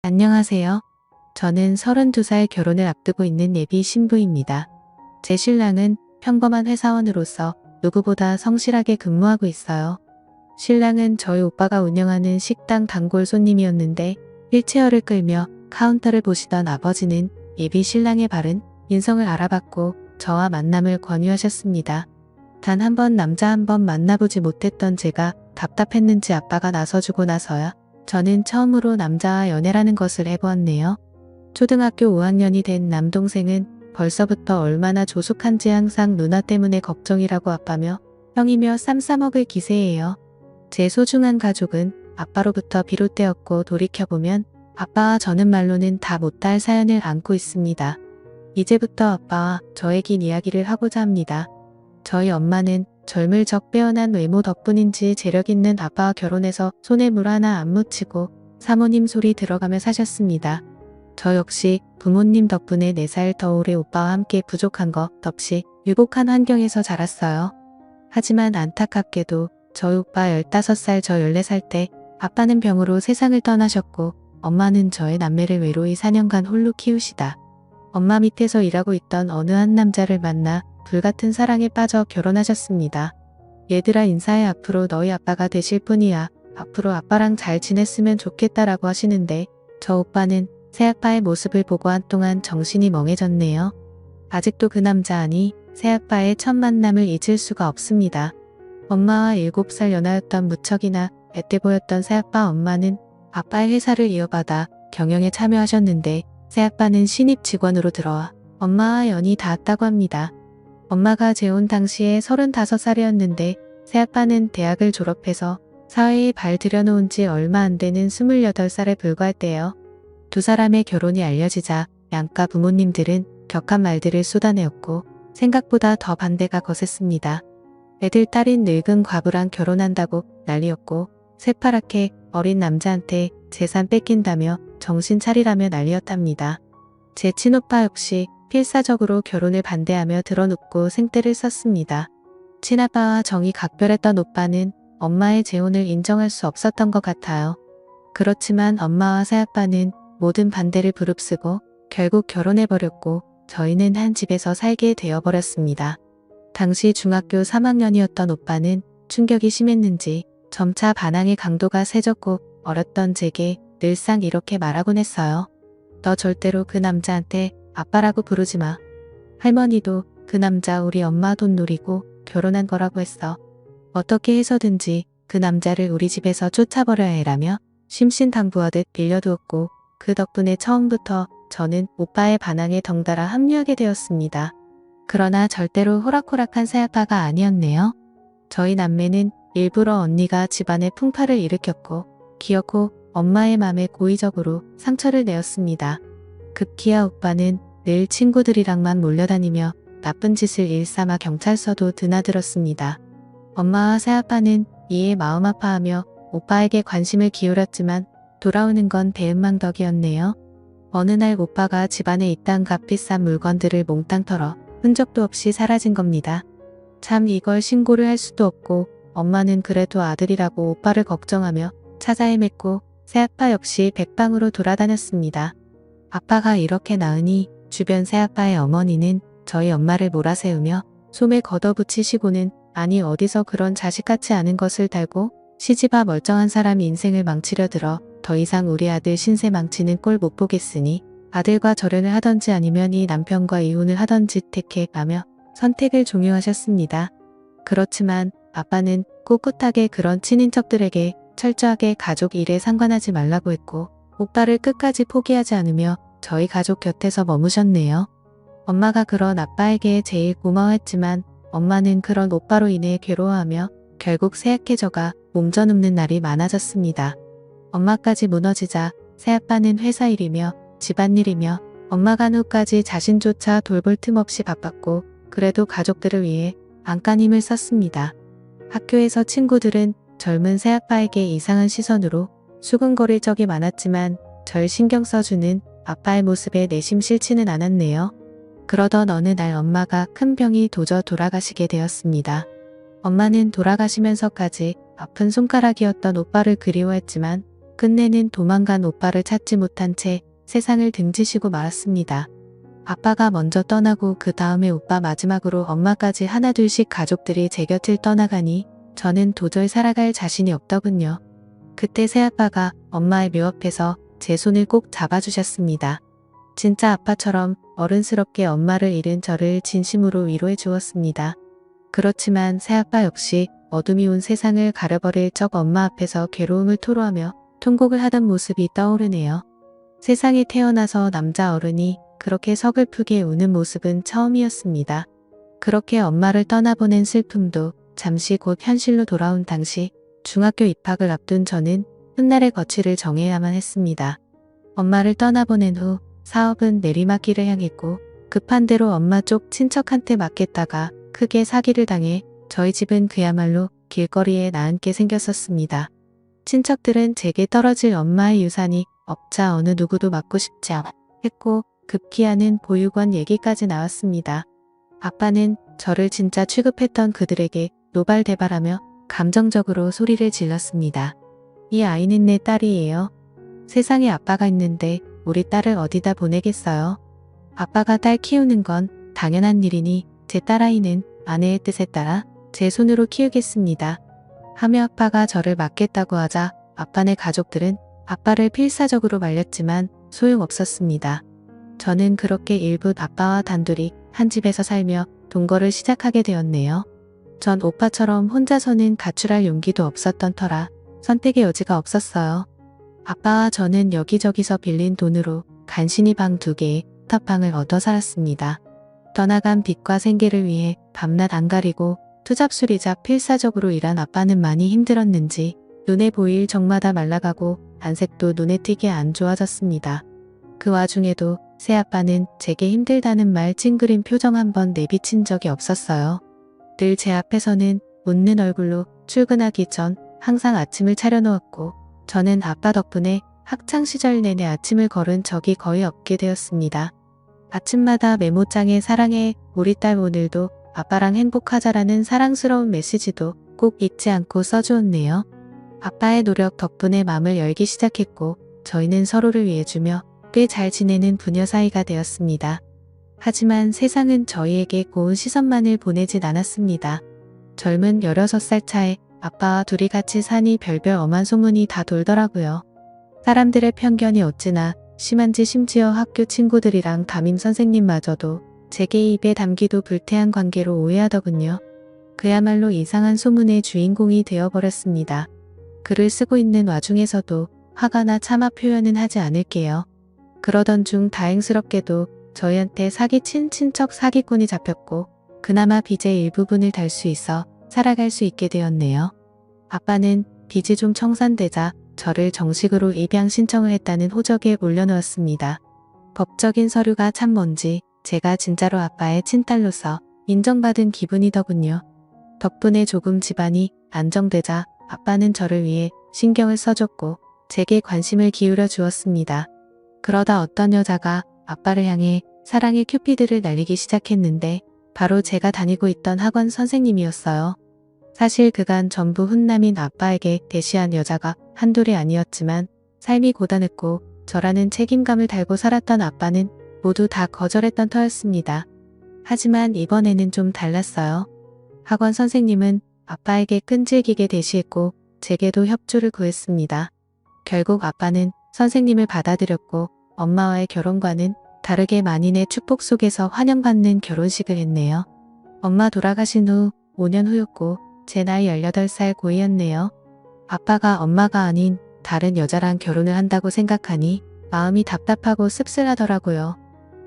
안녕하세요. 저는 32살 결혼을 앞두고 있는 예비 신부입니다. 제 신랑은 평범한 회사원으로서 누구보다 성실하게 근무하고 있어요. 신랑은 저희 오빠가 운영하는 식당 단골 손님이었는데 휠체어를 끌며 카운터를 보시던 아버지는 예비 신랑의 바른 인성을 알아봤고 저와 만남을 권유하셨습니다. 단 한 번 남자 한 번 만나보지 못했던 제가 답답했는지 아빠가 나서주고 나서야 저는 처음으로 남자와 연애라는 것을 해보았네요. 초등학교 5학년이 된 남동생은 벌써부터 얼마나 조숙한지 항상 누나 때문에 걱정이라고 아빠며 형이며 쌈 싸먹을 기세예요. 제 소중한 가족은 아빠로부터 비롯되었고 돌이켜보면 아빠와 저는 말로는 다 못할 사연을 안고 있습니다. 이제부터 아빠와 저의 긴 이야기를 하고자 합니다. 저희 엄마는 젊을 적 빼어난 외모 덕분인지 재력 있는 아빠와 결혼해서 손에 물 하나 안 묻히고 사모님 소리 들어가며 사셨습니다. 저 역시 부모님 덕분에 4살 더 오래 오빠와 함께 부족한 것 없이 유복한 환경에서 자랐어요. 하지만 안타깝게도 저희 오빠 15살 저 14살 때 아빠는 병으로 세상을 떠나셨고 엄마는 저의 남매를 외로이 4년간 홀로 키우시다 엄마 밑에서 일하고 있던 어느 한 남자를 만나 불같은 사랑에 빠져 결혼하셨습니다. 얘들아 인사해. 앞으로 너희 아빠가 되실 분이야. 앞으로 아빠랑 잘 지냈으면 좋겠다라고 하시는데 저 오빠는 새아빠의 모습을 보고 한동안 정신이 멍해졌네요. 아직도 그 남자 아니 새아빠의 첫 만남을 잊을 수가 없습니다. 엄마와 7살 연하였던 무척이나 앳돼 보였던 새아빠 엄마는 아빠의 회사를 이어받아 경영에 참여하셨는데 새아빠는 신입 직원으로 들어와 엄마와 연이 닿았다고 합니다. 엄마가 재혼 당시에 35살이었는데 새아빠는 대학을 졸업해서 사회에 발 들여놓은 지 얼마 안 되는 28살에 불과할 때예요. 두 사람의 결혼이 알려지자 양가 부모님들은 격한 말들을 쏟아내었고 생각보다 더 반대가 거셌습니다. 애들 딸인 늙은 과부랑 결혼한다고 난리였고 새파랗게 어린 남자한테 재산 뺏긴다며 정신 차리라며 난리였답니다. 제 친오빠 역시 필사적으로 결혼을 반대하며 드러눕고 생떼를 썼습니다. 친아빠와 정이 각별했던 오빠는 엄마의 재혼을 인정할 수 없었던 것 같아요. 그렇지만 엄마와 새아빠는 모든 반대를 부릅쓰고 결국 결혼해버렸고 저희는 한 집에서 살게 되어버렸습니다. 당시 중학교 3학년이었던 오빠는 충격이 심했는지 점차 반항의 강도가 세졌고 어렸던 제게 늘상 이렇게 말하곤 했어요. 너 절대로 그 남자한테 아빠라고 부르지 마. 할머니도 그 남자 우리 엄마 돈 노리고 결혼한 거라고 했어. 어떻게 해서든지 그 남자를 우리 집에서 쫓아버려야 해라며 심신당부하듯 빌려두었고 그 덕분에 처음부터 저는 오빠의 반항에 덩달아 합류하게 되었습니다. 그러나 절대로 호락호락한 새아빠가 아니었네요. 저희 남매는 일부러 언니가 집안에 풍파를 일으켰고 기어코 엄마의 맘에 고의적으로 상처를 내었습니다. 급기야 오빠는 늘 친구들이랑만 몰려다니며 나쁜 짓을 일삼아 경찰서도 드나들었습니다. 엄마와 새아빠는 이에 마음 아파하며 오빠에게 관심을 기울였지만 돌아오는 건 배은망덕이었네요. 어느 날 오빠가 집안에 있던 값비싼 물건들을 몽땅 털어 흔적도 없이 사라진 겁니다. 참 이걸 신고를 할 수도 없고 엄마는 그래도 아들이라고 오빠를 걱정하며 찾아 헤맸고 새아빠 역시 백방으로 돌아다녔습니다. 아빠가 이렇게 나으니 주변 새아빠의 어머니는 저희 엄마를 몰아세우며 소매 걷어붙이시고는 아니 어디서 그런 자식같이 않은 것을 달고 시집아 멀쩡한 사람 인생을 망치려 들어 더 이상 우리 아들 신세 망치는 꼴 못 보겠으니 아들과 절연을 하던지 아니면 이 남편과 이혼을 하던지 택해가며 선택을 종용하셨습니다. 그렇지만 아빠는 꿋꿋하게 그런 친인척들에게 철저하게 가족 일에 상관하지 말라고 했고 오빠를 끝까지 포기하지 않으며 저희 가족 곁에서 머무셨네요. 엄마가 그런 아빠에게 제일 고마워했지만 엄마는 그런 오빠로 인해 괴로워하며 결국 쇠약해져가 몸져눕는 날이 많아졌습니다. 엄마까지 무너지자 새아빠는 회사 일이며 집안일이며 엄마 간 후까지 자신조차 돌볼 틈 없이 바빴고 그래도 가족들을 위해 안간 힘을 썼습니다. 학교에서 친구들은 젊은 새아빠에게 이상한 시선으로 수근거릴 적이 많았지만 절 신경 써주는 아빠의 모습에 내심 싫지는 않았네요. 그러던 어느 날 엄마가 큰 병이 도져 돌아가시게 되었습니다. 엄마는 돌아가시면서까지 아픈 손가락이었던 오빠를 그리워했지만 끝내는 도망간 오빠를 찾지 못한 채 세상을 등지시고 말았습니다. 아빠가 먼저 떠나고 그 다음에 오빠 마지막으로 엄마까지 하나둘씩 가족들이 제 곁을 떠나가니 저는 도저히 살아갈 자신이 없더군요. 그때 새아빠가 엄마의 묘 앞에서 제 손을 꼭 잡아주셨습니다. 진짜 아빠처럼 어른스럽게 엄마를 잃은 저를 진심으로 위로해 주었습니다. 그렇지만 새아빠 역시 어둠이 온 세상을 가려버릴 적 엄마 앞에서 괴로움을 토로하며 통곡을 하던 모습이 떠오르네요. 세상에 태어나서 남자 어른이 그렇게 서글프게 우는 모습은 처음이었습니다. 그렇게 엄마를 떠나보낸 슬픔도 잠시 곧 현실로 돌아온 당시 중학교 입학을 앞둔 저는 훗날의 거취를 정해야만 했습니다. 엄마를 떠나보낸 후 사업은 내리막길을 향했고 급한 대로 엄마 쪽 친척한테 맡겼다가 크게 사기를 당해 저희 집은 그야말로 길거리에 나앉게 생겼었습니다. 친척들은 제게 떨어질 엄마의 유산이 업자 어느 누구도 맡고 싶지 않아 했고 급기야는 보육원 얘기까지 나왔습니다. 아빠는 저를 진짜 취급했던 그들에게 노발대발하며 감정적으로 소리를 질렀습니다. 이 아이는 내 딸이에요. 세상에 아빠가 있는데 우리 딸을 어디다 보내겠어요. 아빠가 딸 키우는 건 당연한 일이니 제 딸아이는 아내의 뜻에 따라 제 손으로 키우겠습니다. 하며 아빠가 저를 맡겠다고 하자 아빠네 가족들은 아빠를 필사적으로 말렸지만 소용없었습니다. 저는 그렇게 일부 아빠와 단둘이 한 집에서 살며 동거를 시작하게 되었네요. 전 오빠처럼 혼자서는 가출할 용기도 없었던 터라 선택의 여지가 없었어요. 아빠와 저는 여기저기서 빌린 돈으로 간신히 방 2개에 탑방을 얻어 살았습니다. 떠나간 빚과 생계를 위해 밤낮 안 가리고 투잡술이자 필사적으로 일한 아빠는 많이 힘들었는지 눈에 보일 적마다 말라가고 안색도 눈에 띄게 안 좋아졌습니다. 그 와중에도 새아빠는 제게 힘들다는 말 찡그린 표정 한번 내비친 적이 없었어요. 늘 제 앞에서는 웃는 얼굴로 출근하기 전 항상 아침을 차려놓았고 저는 아빠 덕분에 학창시절 내내 아침을 걸은 적이 거의 없게 되었습니다. 아침마다 메모장에 사랑해 우리 딸 오늘도 아빠랑 행복하자라는 사랑스러운 메시지도 꼭 잊지 않고 써주었네요. 아빠의 노력 덕분에 마음을 열기 시작했고 저희는 서로를 위해주며 꽤 잘 지내는 부녀 사이가 되었습니다. 하지만 세상은 저희에게 고운 시선만을 보내진 않았습니다. 젊은 16살 차에 아빠와 둘이 같이 사니 별별 엄한 소문이 다 돌더라고요. 사람들의 편견이 어찌나 심한지 심지어 학교 친구들이랑 담임 선생님마저도 제게 입에 담기도 불태한 관계로 오해하더군요. 그야말로 이상한 소문의 주인공이 되어버렸습니다. 글을 쓰고 있는 와중에서도 화가나 차마 표현은 하지 않을게요. 그러던 중 다행스럽게도 저희한테 사기친 친척 사기꾼이 잡혔고 그나마 빚의 일부분을 달 수 있어 살아갈 수 있게 되었네요. 아빠는 빚이 좀 청산되자 저를 정식으로 입양 신청을 했다는 호적에 올려놓았습니다. 법적인 서류가 참 뭔지 제가 진짜로 아빠의 친딸로서 인정받은 기분이더군요. 덕분에 조금 집안이 안정되자 아빠는 저를 위해 신경을 써줬고 제게 관심을 기울여 주었습니다. 그러다 어떤 여자가 아빠를 향해 사랑의 큐피드를 날리기 시작했는데 바로 제가 다니고 있던 학원 선생님이었어요. 사실 그간 전부 훈남인 아빠에게 대시한 여자가 한둘이 아니었지만 삶이 고단했고 저라는 책임감을 달고 살았던 아빠는 모두 다 거절했던 터였습니다. 하지만 이번에는 좀 달랐어요. 학원 선생님은 아빠에게 끈질기게 대시했고 제게도 협조를 구했습니다. 결국 아빠는 선생님을 받아들였고 엄마와의 결혼과는 다르게 만인의 축복 속에서 환영받는 결혼식을 했네요. 엄마 돌아가신 후 5년 후였고 제 나이 18살 고이였네요. 아빠가 엄마가 아닌 다른 여자랑 결혼을 한다고 생각하니 마음이 답답하고 씁쓸하더라고요.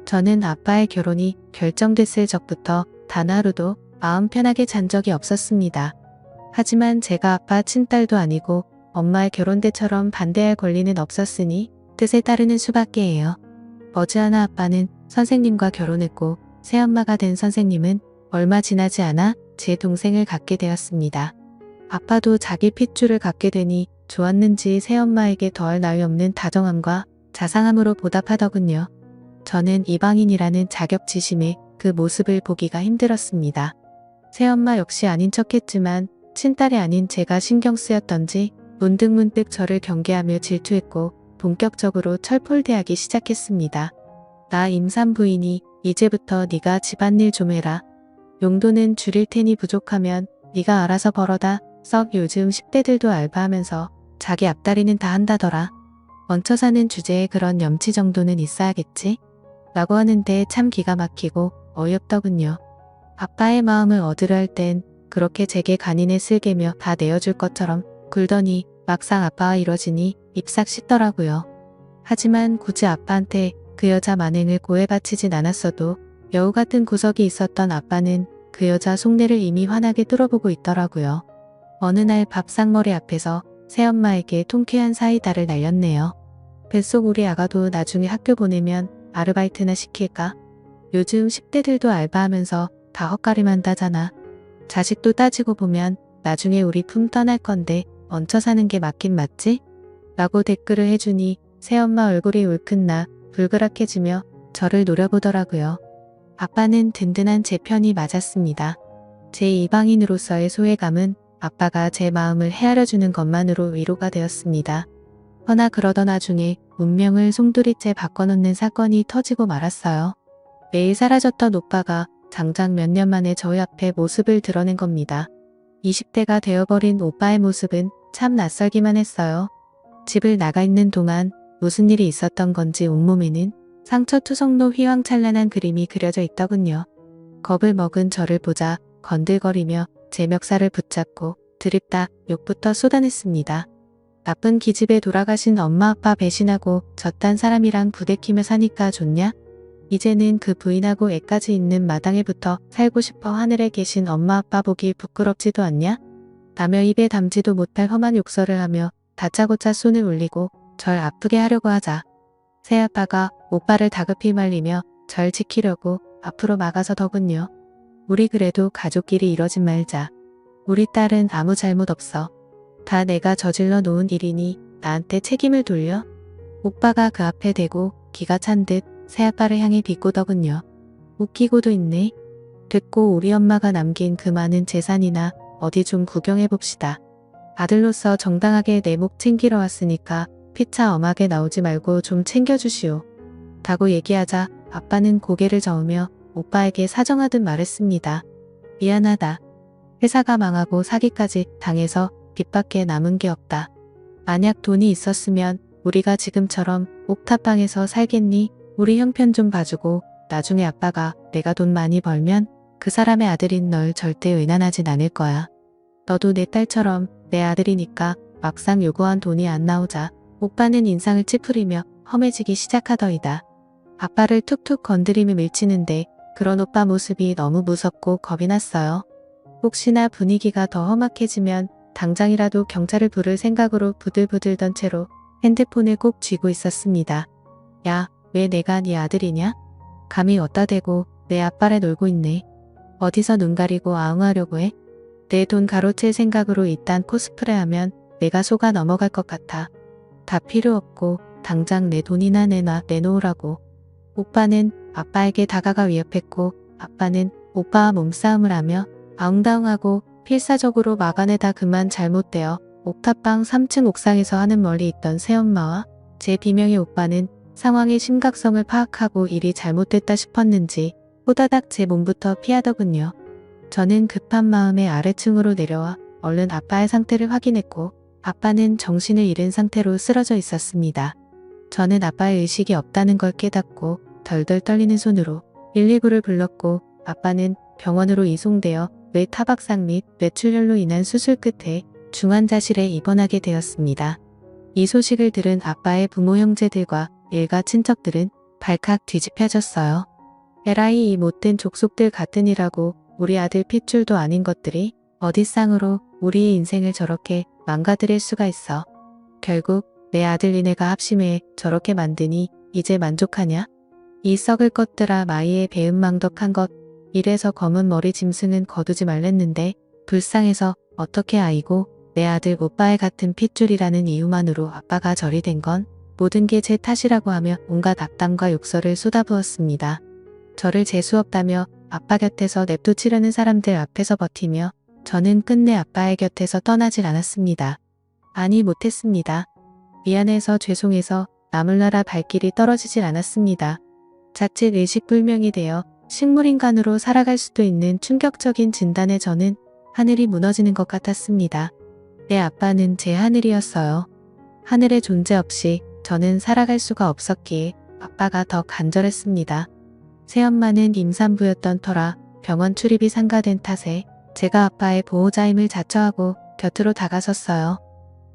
저는 아빠의 결혼이 결정됐을 적부터 단 하루도 마음 편하게 잔 적이 없었습니다. 하지만 제가 아빠 친딸도 아니고 엄마의 결혼 때처럼 반대할 권리는 없었으니 뜻에 따르는 수밖에예요. 머지않아 아빠는 선생님과 결혼했고 새엄마가 된 선생님은 얼마 지나지 않아 제 동생을 갖게 되었습니다. 아빠도 자기 핏줄을 갖게 되니 좋았는지 새엄마에게 더할 나위 없는 다정함과 자상함으로 보답하더군요. 저는 이방인이라는 자격지심에 그 모습을 보기가 힘들었습니다. 새엄마 역시 아닌 척했지만 친딸이 아닌 제가 신경 쓰였던지 문득문득 저를 경계하며 질투했고 본격적으로 철폴대하기 시작했습니다. 나 임산부이니 이제부터 네가 집안일 좀 해라. 용돈은 줄일 테니 부족하면 네가 알아서 벌어다. 썩 요즘 10대들도 알바하면서 자기 앞다리는 다 한다더라. 얹혀 사는 주제에 그런 염치 정도는 있어야겠지? 라고 하는데 참 기가 막히고 어이없더군요. 아빠의 마음을 얻으려 할 땐 그렇게 제게 간인의 쓸개며 다 내어줄 것처럼 굴더니 막상 아빠와 이뤄지니 잎싹 씻더라고요. 하지만 굳이 아빠한테 그 여자 만행을 고해바치진 않았어도 여우 같은 구석이 있었던 아빠는 그 여자 속내를 이미 환하게 뚫어보고 있더라고요. 어느 날 밥상머리 앞에서 새엄마에게 통쾌한 사이다를 날렸네요. 뱃속 우리 아가도 나중에 학교 보내면 아르바이트나 시킬까? 요즘 10대들도 알바하면서 다 헛가림한다잖아. 자식도 따지고 보면 나중에 우리 품 떠날 건데 얹혀 사는 게 맞긴 맞지? 라고 댓글을 해주니 새엄마 얼굴이 울큰나 불그락해지며 저를 노려보더라고요. 아빠는 든든한 제 편이 맞았습니다. 제 이방인으로서의 소외감은 아빠가 제 마음을 헤아려주는 것만으로 위로가 되었습니다. 허나 그러던 와중에 운명을 송두리째 바꿔놓는 사건이 터지고 말았어요. 매일 사라졌던 오빠가 장장 몇 년 만에 저희 앞에 모습을 드러낸 겁니다. 20대가 되어버린 오빠의 모습은 참 낯설기만 했어요. 집을 나가 있는 동안 무슨 일이 있었던 건지 온몸에는 상처투성로 휘황찬란한 그림이 그려져 있더군요. 겁을 먹은 저를 보자 건들거리며 제 멱살을 붙잡고 드립다 욕부터 쏟아냈습니다. 나쁜 기집애 돌아가신 엄마 아빠 배신하고 저딴 사람이랑 부대끼며 사니까 좋냐? 이제는 그 부인하고 애까지 있는 마당에부터 살고 싶어 하늘에 계신 엄마 아빠 보기 부끄럽지도 않냐? 라며 입에 담지도 못할 험한 욕설을 하며 다짜고짜 손을 올리고 절 아프게 하려고 하자 새아빠가 오빠를 다급히 말리며 절 지키려고 앞으로 막아서더군요. 우리 그래도 가족끼리 이러지 말자. 우리 딸은 아무 잘못 없어. 다 내가 저질러 놓은 일이니 나한테 책임을 돌려? 오빠가 그 앞에 대고 기가 찬 듯 새아빠를 향해 비꼬더군요. 웃기고도 있네. 됐고 우리 엄마가 남긴 그 많은 재산이나 어디 좀 구경해봅시다. 아들로서 정당하게 내 목 챙기러 왔으니까 피차 엄하게 나오지 말고 좀 챙겨주시오. 다고 얘기하자 아빠는 고개를 저으며 오빠에게 사정하듯 말했습니다. 미안하다. 회사가 망하고 사기까지 당해서 빚밖에 남은 게 없다. 만약 돈이 있었으면 우리가 지금처럼 옥탑방에서 살겠니? 우리 형편 좀 봐주고 나중에 아빠가 내가 돈 많이 벌면 그 사람의 아들인 널 절대 외난하진 않을 거야. 너도 내 딸처럼 내 아들이니까 막상 요구한 돈이 안 나오자 오빠는 인상을 찌푸리며 험해지기 시작하더이다. 아빠를 툭툭 건드리며 밀치는데 그런 오빠 모습이 너무 무섭고 겁이 났어요. 혹시나 분위기가 더 험악해지면 당장이라도 경찰을 부를 생각으로 부들부들 던 채로 핸드폰을 꼭 쥐고 있었습니다. 야, 왜 내가 네 아들이냐? 감히 어디다 대고 내 아빠를 놀고 있네. 어디서 눈 가리고 아웅하려고 해? 내 돈 가로챌 생각으로 이딴 코스프레하면 내가 속아 넘어갈 것 같아. 다 필요 없고 당장 내 돈이나 내놓으라고. 오빠는 아빠에게 다가가 위협했고 아빠는 오빠와 몸싸움을 하며 아웅다웅하고 필사적으로 막아내다 그만 잘못되어 옥탑방 3층 옥상에서 하는 멀리 있던 새엄마와 제 비명의 오빠는 상황의 심각성을 파악하고 일이 잘못됐다 싶었는지 호다닥 제 몸부터 피하더군요. 저는 급한 마음에 아래층으로 내려와 얼른 아빠의 상태를 확인했고 아빠는 정신을 잃은 상태로 쓰러져 있었습니다. 저는 아빠의 의식이 없다는 걸 깨닫고 덜덜 떨리는 손으로 119를 불렀고 아빠는 병원으로 이송되어 뇌 타박상 및 뇌출혈로 인한 수술 끝에 중환자실에 입원하게 되었습니다. 이 소식을 들은 아빠의 부모 형제들과 일가 친척들은 발칵 뒤집혀졌어요. 에라이 이 못된 족속들 같으니라고 우리 아들 핏줄도 아닌 것들이 어디쌍으로 우리의 인생을 저렇게 망가뜨릴 수가 있어. 결국 내 아들 니네가 합심해 저렇게 만드니 이제 만족하냐? 이 썩을 것들아 마이의 배은망덕한 것. 이래서 검은 머리 짐승은 거두지 말랬는데 불쌍해서 어떻게 아이고 내 아들 오빠의 같은 핏줄이라는 이유만으로 아빠가 저리 된 건 모든 게 제 탓이라고 하며 온갖 악담과 욕설을 쏟아부었습니다. 저를 재수없다며 아빠 곁에서 냅두치려는 사람들 앞에서 버티며 저는 끝내 아빠의 곁에서 떠나질 않았습니다. 아니 못했습니다. 미안해서 죄송해서 나물나라 발길이 떨어지질 않았습니다. 자칫 의식불명이 되어 식물인간으로 살아갈 수도 있는 충격적인 진단에 저는 하늘이 무너지는 것 같았습니다. 내 아빠는 제 하늘이었어요. 하늘의 존재 없이 저는 살아갈 수가 없었기에 아빠가 더 간절했습니다. 새엄마는 임산부였던 터라 병원 출입이 상가된 탓에 제가 아빠의 보호자임을 자처하고 곁으로 다가섰어요.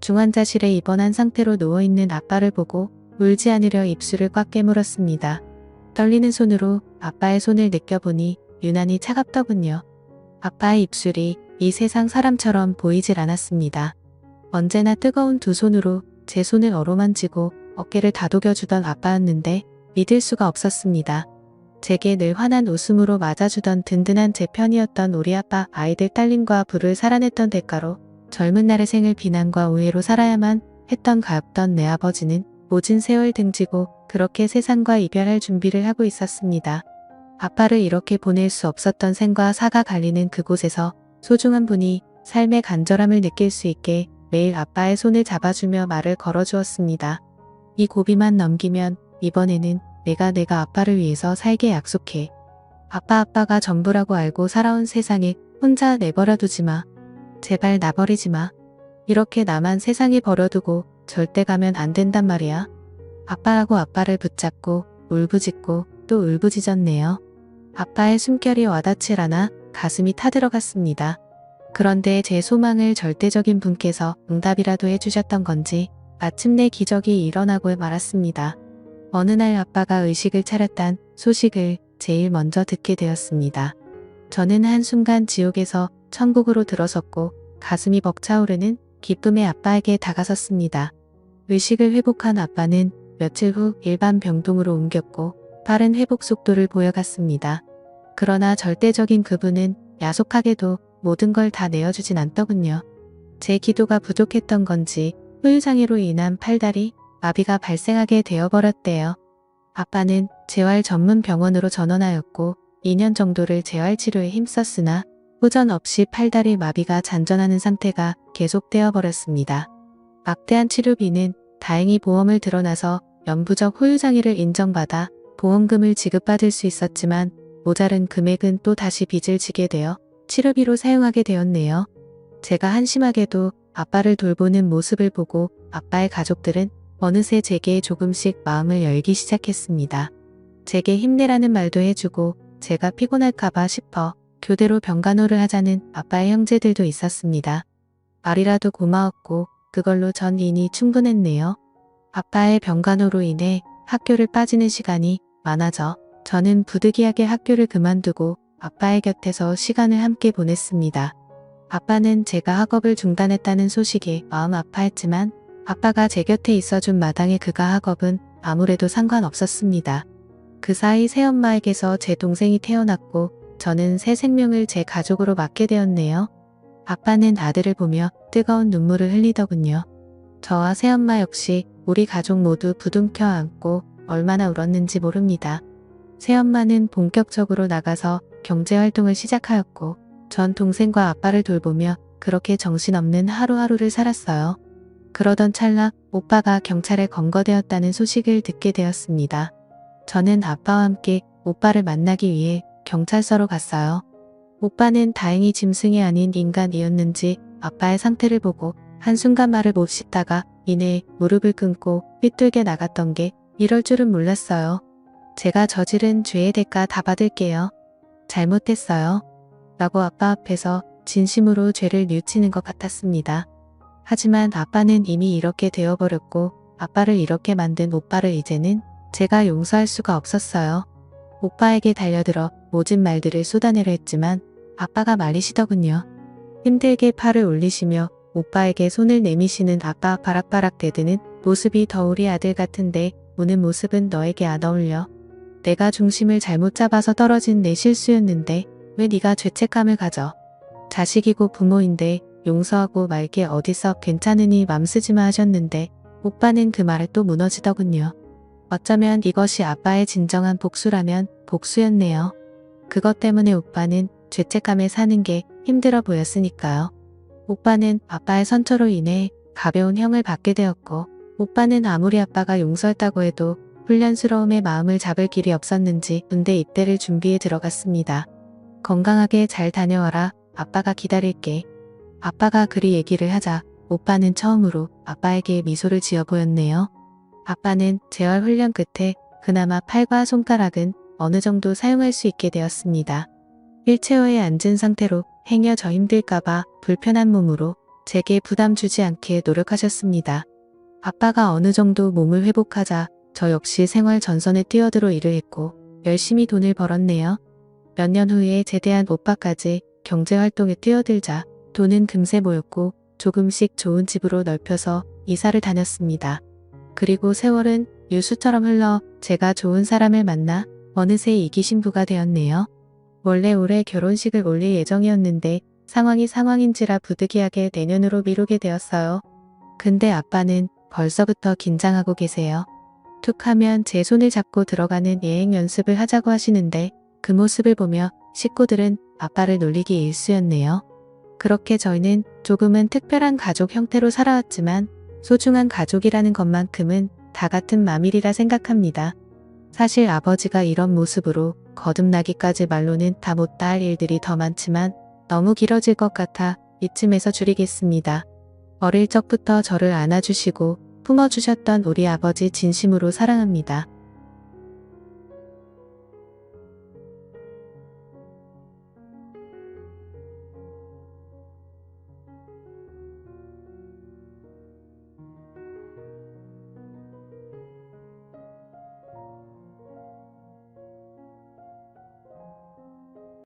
중환자실에 입원한 상태로 누워있는 아빠를 보고 울지 않으려 입술을 꽉 깨물었습니다. 떨리는 손으로 아빠의 손을 느껴보니 유난히 차갑더군요. 아빠의 입술이 이 세상 사람처럼 보이질 않았습니다. 언제나 뜨거운 두 손으로 제 손을 어루만지고 어깨를 다독여주던 아빠였는데 믿을 수가 없었습니다. 제게 늘 환한 웃음으로 맞아주던 든든한 제 편이었던 우리 아빠, 아이들 딸림과 부를 살아냈던 대가로 젊은 날의 생을 비난과 오해로 살아야만 했던 가엾던 내 아버지는 모진 세월 등지고 그렇게 세상과 이별할 준비를 하고 있었습니다. 아빠를 이렇게 보낼 수 없었던 생과 사가 갈리는 그곳에서 소중한 분이 삶의 간절함을 느낄 수 있게 매일 아빠의 손을 잡아주며 말을 걸어주었습니다. 이 고비만 넘기면 이번에는 내가 아빠를 위해서 살게 약속해. 아빠가 전부라고 알고 살아온 세상에 혼자 내버려 두지 마. 제발 나버리지 마. 이렇게 나만 세상에 버려두고 절대 가면 안 된단 말이야. 아빠하고 아빠를 붙잡고 울부짖고 또 울부짖었네요. 아빠의 숨결이 와닿질 않아 가슴이 타들어갔습니다. 그런데 제 소망을 절대적인 분께서 응답이라도 해주셨던 건지 마침내 기적이 일어나고 말았습니다. 어느 날 아빠가 의식을 차렸단 소식을 제일 먼저 듣게 되었습니다. 저는 한순간 지옥에서 천국으로 들어섰고 가슴이 벅차오르는 기쁨에 아빠에게 다가섰습니다. 의식을 회복한 아빠는 며칠 후 일반 병동으로 옮겼고 빠른 회복 속도를 보여갔습니다. 그러나 절대적인 그분은 야속하게도 모든 걸 다 내어주진 않더군요. 제 기도가 부족했던 건지 후유장애로 인한 팔다리 마비가 발생하게 되어버렸대요. 아빠는 재활 전문 병원으로 전원하였고 2년 정도를 재활치료에 힘썼으나 후전 없이 팔다리 마비가 잔존하는 상태가 계속되어 버렸습니다. 막대한 치료비는 다행히 보험을 들어놔서 영구적 후유장애를 인정받아 보험금을 지급받을 수 있었지만 모자른 금액은 또 다시 빚을 지게 되어 치료비로 사용하게 되었네요. 제가 한심하게도 아빠를 돌보는 모습을 보고 아빠의 가족들은 어느새 제게 조금씩 마음을 열기 시작했습니다. 제게 힘내라는 말도 해주고 제가 피곤할까봐 싶어 교대로 병간호를 하자는 아빠의 형제들도 있었습니다. 말이라도 고마웠고 그걸로 전 이미 충분했네요. 아빠의 병간호로 인해 학교를 빠지는 시간이 많아져 저는 부득이하게 학교를 그만두고 아빠의 곁에서 시간을 함께 보냈습니다. 아빠는 제가 학업을 중단했다는 소식에 마음 아파했지만 아빠가 제 곁에 있어준 마당에 그가 학업은 아무래도 상관없었습니다. 그 사이 새엄마에게서 제 동생이 태어났고 저는 새 생명을 제 가족으로 맡게 되었네요. 아빠는 아들을 보며 뜨거운 눈물을 흘리더군요. 저와 새엄마 역시 우리 가족 모두 부둥켜 안고 얼마나 울었는지 모릅니다. 새엄마는 본격적으로 나가서 경제활동을 시작하였고 전 동생과 아빠를 돌보며 그렇게 정신없는 하루하루를 살았어요. 그러던 찰나 오빠가 경찰에 검거되었다는 소식을 듣게 되었습니다. 저는 아빠와 함께 오빠를 만나기 위해 경찰서로 갔어요. 오빠는 다행히 짐승이 아닌 인간이었는지 아빠의 상태를 보고 한순간 말을 못 씻다가 이내 무릎을 끊고 삐뚤게 나갔던 게 이럴 줄은 몰랐어요. 제가 저지른 죄의 대가 다 받을게요. 잘못했어요. 라고 아빠 앞에서 진심으로 죄를 뉘우치는 것 같았습니다. 하지만 아빠는 이미 이렇게 되어버렸고 아빠를 이렇게 만든 오빠를 이제는 제가 용서할 수가 없었어요. 오빠에게 달려들어 모진 말들을 쏟아내려 했지만 아빠가 말리시더군요. 힘들게 팔을 올리시며 오빠에게 손을 내미시는 아빠 바락바락 대드는 모습이 더 우리 아들 같은데 우는 모습은 너에게 안 어울려. 내가 중심을 잘못 잡아서 떨어진 내 실수였는데 왜 네가 죄책감을 가져. 자식이고 부모인데 용서하고 말게 어디서 괜찮으니 맘쓰지마 하셨는데 오빠는 그 말에 또 무너지더군요. 어쩌면 이것이 아빠의 진정한 복수라면 복수였네요. 그것 때문에 오빠는 죄책감에 사는 게 힘들어 보였으니까요. 오빠는 아빠의 선처로 인해 가벼운 형을 받게 되었고, 오빠는 아무리 아빠가 용서했다고 해도 훈련스러움에 마음을 잡을 길이 없었는지 군대 입대를 준비해 들어갔습니다. 건강하게 잘 다녀와라. 아빠가 기다릴게. 아빠가 그리 얘기를 하자 오빠는 처음으로 아빠에게 미소를 지어 보였네요. 아빠는 재활 훈련 끝에 그나마 팔과 손가락은 어느 정도 사용할 수 있게 되었습니다. 휠체어에 앉은 상태로 행여 힘들까봐 불편한 몸으로 제게 부담 주지 않게 노력하셨습니다. 아빠가 어느 정도 몸을 회복하자 저 역시 생활 전선에 뛰어들어 일을 했고 열심히 돈을 벌었네요. 몇 년 후에 제대한 오빠까지 경제활동에 뛰어들자 돈은 금세 모였고 조금씩 좋은 집으로 넓혀서 이사를 다녔습니다. 그리고 세월은 유수처럼 흘러 제가 좋은 사람을 만나 어느새 이기 신부가 되었네요. 원래 올해 결혼식을 올릴 예정이었는데 상황이 상황인지라 부득이하게 내년으로 미루게 되었어요. 근데 아빠는 벌써부터 긴장하고 계세요. 툭 하면 제 손을 잡고 들어가는 예행 연습을 하자고 하시는데 그 모습을 보며 식구들은 아빠를 놀리기 일쑤였네요. 그렇게 저희는 조금은 특별한 가족 형태로 살아왔지만 소중한 가족이라는 것만큼은 다 같은 마밀이라 생각합니다. 사실 아버지가 이런 모습으로 거듭나기까지 말로는 다 못다 할 일들이 더 많지만 너무 길어질 것 같아 이쯤에서 줄이겠습니다. 어릴 적부터 저를 안아주시고 품어주셨던 우리 아버지 진심으로 사랑합니다.